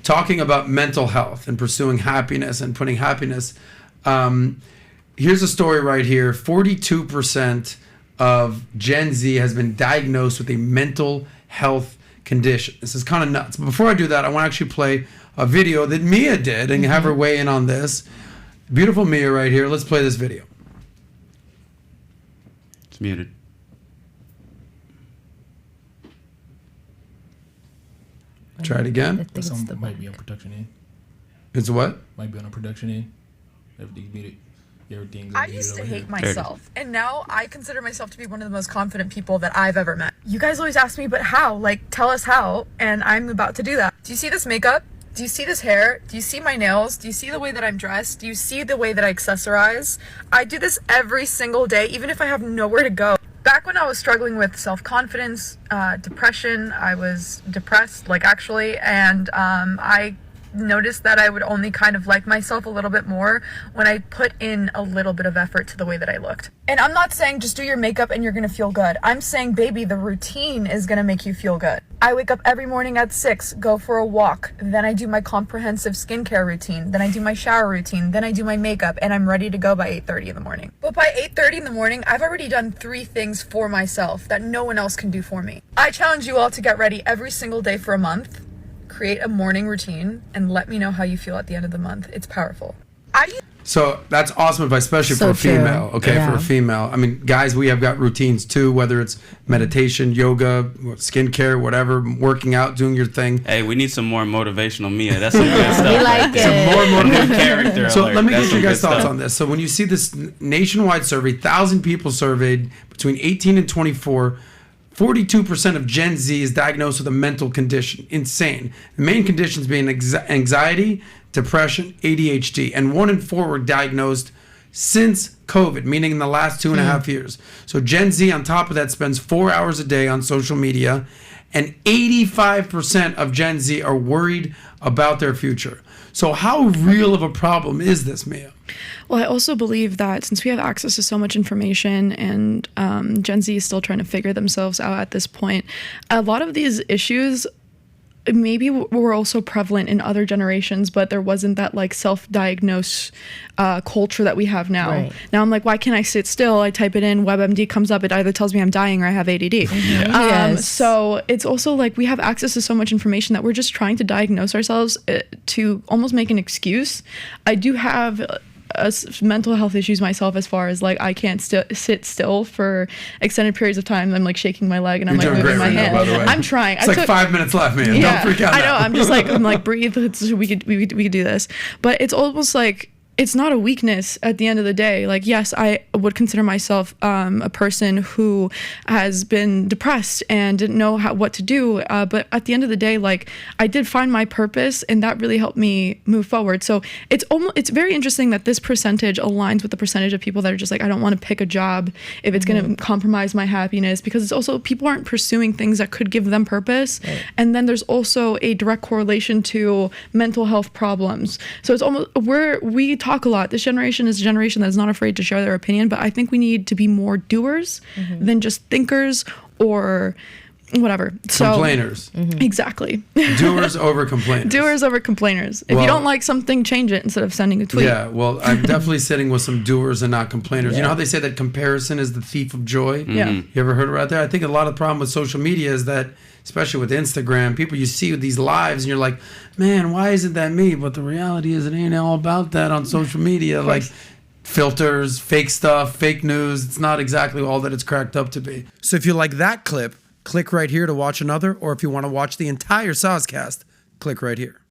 talking about mental health and pursuing happiness and putting happiness. Here's a story right here. 42% of Gen Z has been diagnosed with a mental health condition. This is kind of nuts. But before I do that, I want to actually play a video that Mia did and have her weigh in on this. Beautiful Mia right here. Let's play this video. It's muted. Try it again. That might be on production end. It's what? Might be on a production end. Everything's muted. I used to hate myself, and now I consider myself to be one of the most confident people that I've ever met. You guys always ask me, but how? Like, tell us how, and I'm about to do that. Do you see this makeup? Do you see this hair? Do you see my nails? Do you see the way that I'm dressed? Do you see the way that I accessorize? I do this every single day, even if I have nowhere to go. Back when I was struggling with self-confidence, depression, I was depressed, like actually, and I noticed that I would only kind of like myself a little bit more when I put in a little bit of effort to the way that I looked. And I'm not saying just do your makeup and you're gonna feel good. I'm saying, baby, the routine is gonna make you feel good. I wake up every morning at 6, go for a walk, then I do my comprehensive skincare routine, then I do my shower routine, then I do my makeup, and I'm ready to go by 8:30 in the morning. But by 8:30 in the morning, I've already done 3 things for myself that no one else can do for me. I challenge you all to get ready every single day for a month. Create a morning routine and let me know how you feel at the end of the month. It's powerful. So that's awesome advice, especially for a female. Okay, for a female. I mean, guys, we have got routines too, whether it's meditation, yoga, skincare, whatever, working out, doing your thing. Hey, we need some more motivational Mia. That's some good stuff. We like it. Some more motivational character. So alert. let me That's get your some guys' good thoughts stuff. on this. So when you see this nationwide survey, 1,000 people surveyed between 18 and 24, 42% of Gen Z is diagnosed with a mental condition. Insane. The main conditions being anxiety, depression, ADHD, and 1 in 4 were diagnosed since COVID, meaning in the last 2.5 years. So Gen Z, on top of that, spends 4 hours a day on social media, and 85% of Gen Z are worried about their future. So how real of a problem is this, Mia? Well, I also believe that since we have access to so much information and Gen Z is still trying to figure themselves out at this point, a lot of these issues maybe were also prevalent in other generations, but there wasn't that like self-diagnose culture that we have now. Right. Now I'm like, why can't I sit still? I type it in, WebMD comes up, it either tells me I'm dying or I have ADD. Yes. So it's also like we have access to so much information that we're just trying to diagnose ourselves to almost make an excuse. I do have mental health issues myself, as far as like I can't sit still for extended periods of time. I'm like shaking my leg and I'm You're like doing moving great my right hand. now, by the way. I'm trying. It's like 5 minutes left, man. Yeah, Don't freak out I know. now. I'm just like breathe. We could do this, but it's almost like it's not a weakness at the end of the day. Like, yes, I would consider myself a person who has been depressed and didn't know what to do. But at the end of the day, like, I did find my purpose, and that really helped me move forward. So it's very interesting that this percentage aligns with the percentage of people that are just like, I don't want to pick a job if it's going to compromise my happiness, because it's also people aren't pursuing things that could give them purpose. Right. And then there's also a direct correlation to mental health problems. So it's almost we talk a lot. This generation is a generation that's not afraid to share their opinion, but I think we need to be more doers than just thinkers or whatever. Complainers. Exactly. Doers over complainers. Doers over complainers. If you don't like something, change it instead of sending a tweet. Yeah, well, I'm definitely sitting with some doers and not complainers. You know how they say that comparison is the thief of joy? Yeah. You ever heard about that? I think a lot of the problem with social media is that, especially with Instagram, people you see with these lives and you're like, man, why isn't that me? But the reality is it ain't all about that on social media. Like filters, fake stuff, fake news. It's not exactly all that it's cracked up to be. So if you like that clip, click right here to watch another. Or if you want to watch the entire Saucecast, click right here.